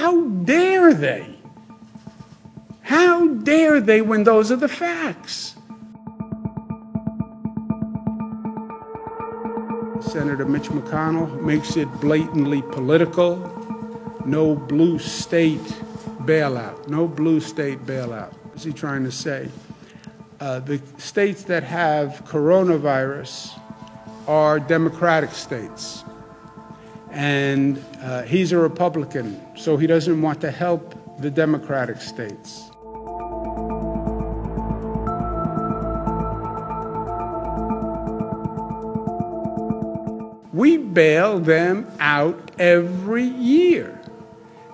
How dare they? How dare they when those are the facts? Senator Mitch McConnell makes it blatantly political. No blue state bailout. No blue state bailout. What's he trying to say? The states that have coronavirus are Democratic states. And he's a Republican, so he doesn't want to help the Democratic states. We bail them out every year.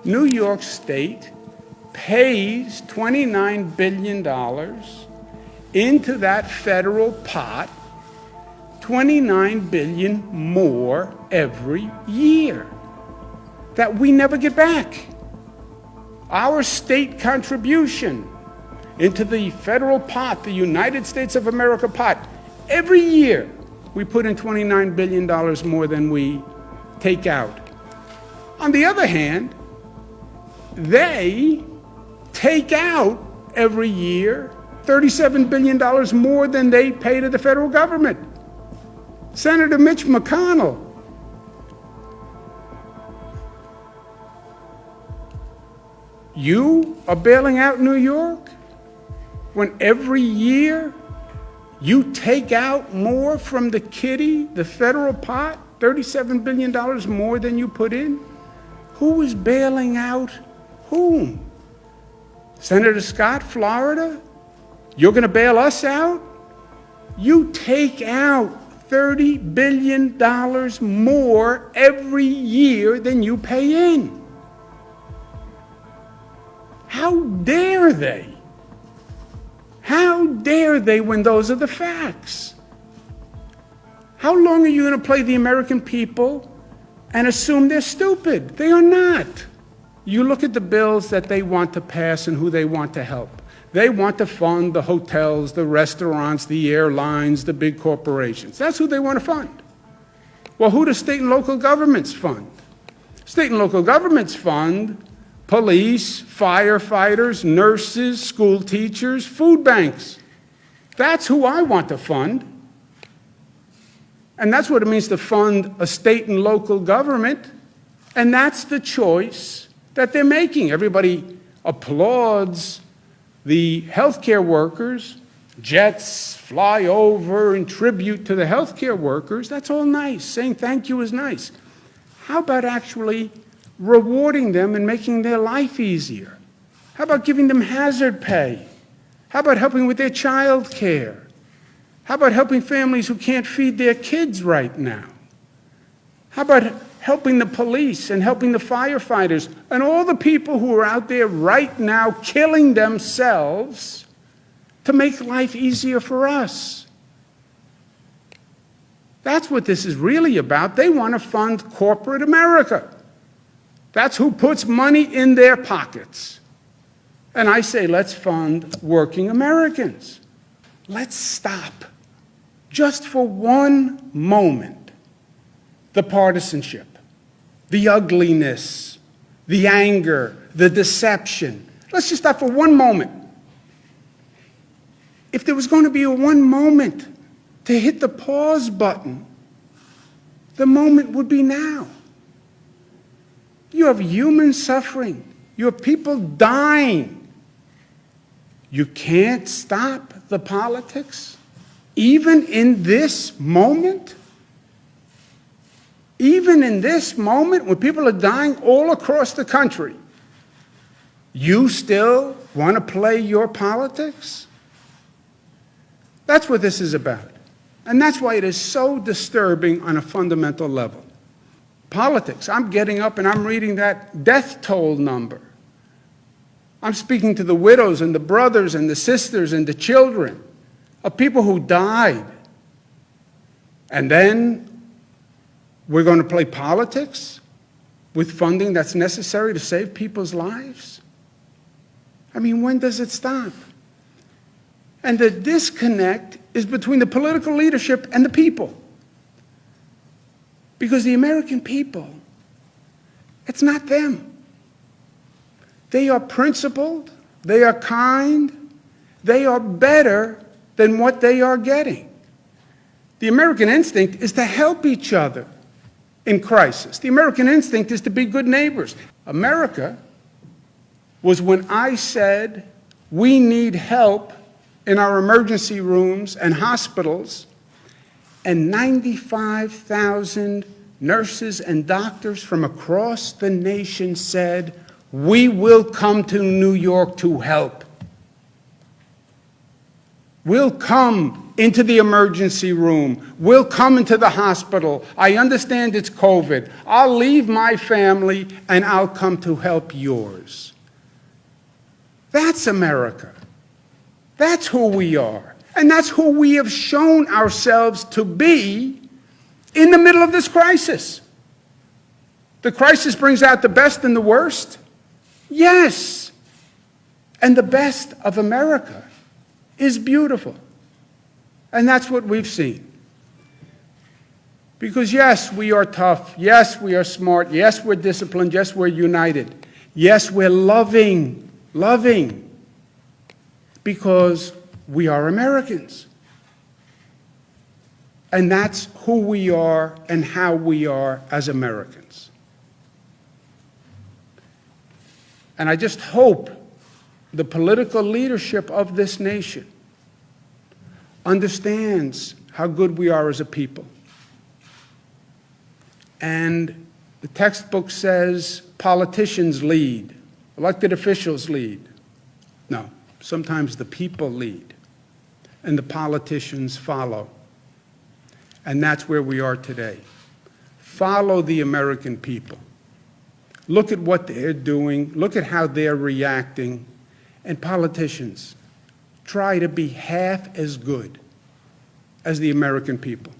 New York State pays $29 billion into that federal pot, $29 billion more every year that we never get back. Our state contribution into the federal pot, the United States of America pot, every year we put in $29 billion more than we take out. On the other hand, they take out every year $37 billion more than they pay to the federal government. Senator Mitch McConnell, you are bailing out New York when every year you take out more from the kitty, the federal pot, $37 billion more than you put in? Who is bailing out whom? Senator Scott, Florida? You're going to bail us out? You take out $30 billion more every year than you pay in. How dare they? How dare they when those are the facts? How long are you going to play the American people and assume they're stupid? They are not. You look at the bills that they want to pass and who they want to help. They want to fund the hotels, the restaurants, the airlines, the big corporations. That's who they want to fund. Well, who do state and local governments fund? State and local governments fund police, firefighters, nurses, school teachers, food banks. That's who I want to fund. And that's what it means to fund a state and local government. And that's the choice that they're making. Everybody applauds the healthcare workers. Jets fly over in tribute to the healthcare workers. That's all nice. Saying thank you is nice. How about actually rewarding them and making their life easier? How about giving them hazard pay? How about helping with their child care? How about helping families who can't feed their kids right now? How about helping the police and helping the firefighters and all the people who are out there right now killing themselves to make life easier for us? That's what this is really about. They want to fund corporate America. That's who puts money in their pockets. And I say, let's fund working Americans. Let's stop, just for one moment, the partisanship, the ugliness, the anger, the deception. Let's just stop for one moment. If there was going to be a one moment to hit the pause button, the moment would be now. You have human suffering. You have people dying. You can't stop the politics, even in this moment? Even in this moment, when people are dying all across the country, you still want to play your politics? That's what this is about. And that's why it is so disturbing on a fundamental level. Politics. I'm getting up and I'm reading that death toll number. I'm speaking to the widows and the brothers and the sisters and the children of people who died. And then we're going to play politics with funding that's necessary to save people's lives? I mean, when does it stop? And the disconnect is between the political leadership and the people. Because the American people, it's not them. They are principled, they are kind, they are better than what they are getting. The American instinct is to help each other in crisis. The American instinct is to be good neighbors. America was when I said we need help in our emergency rooms and hospitals, and 95,000 nurses and doctors from across the nation said, we will come to New York to help. We'll come into the emergency room. We'll come into the hospital. I understand it's COVID. I'll leave my family and I'll come to help yours. That's America. That's who we are. And that's who we have shown ourselves to be in the middle of this crisis. The crisis brings out the best and the worst. Yes. And the best of America is beautiful. And that's what we've seen. Because yes, we are tough. Yes, we are smart. Yes, we're disciplined. Yes, we're united. Yes, we're loving. Because we are Americans. And that's who we are and how we are as Americans. And I just hope the political leadership of this nation understands how good we are as a people. And the textbook says politicians lead, elected officials lead. No, sometimes the people lead, and the politicians follow. And that's where we are today. Follow the American people. Look at what they're doing. Look at how they're reacting. And politicians, try to be half as good as the American people.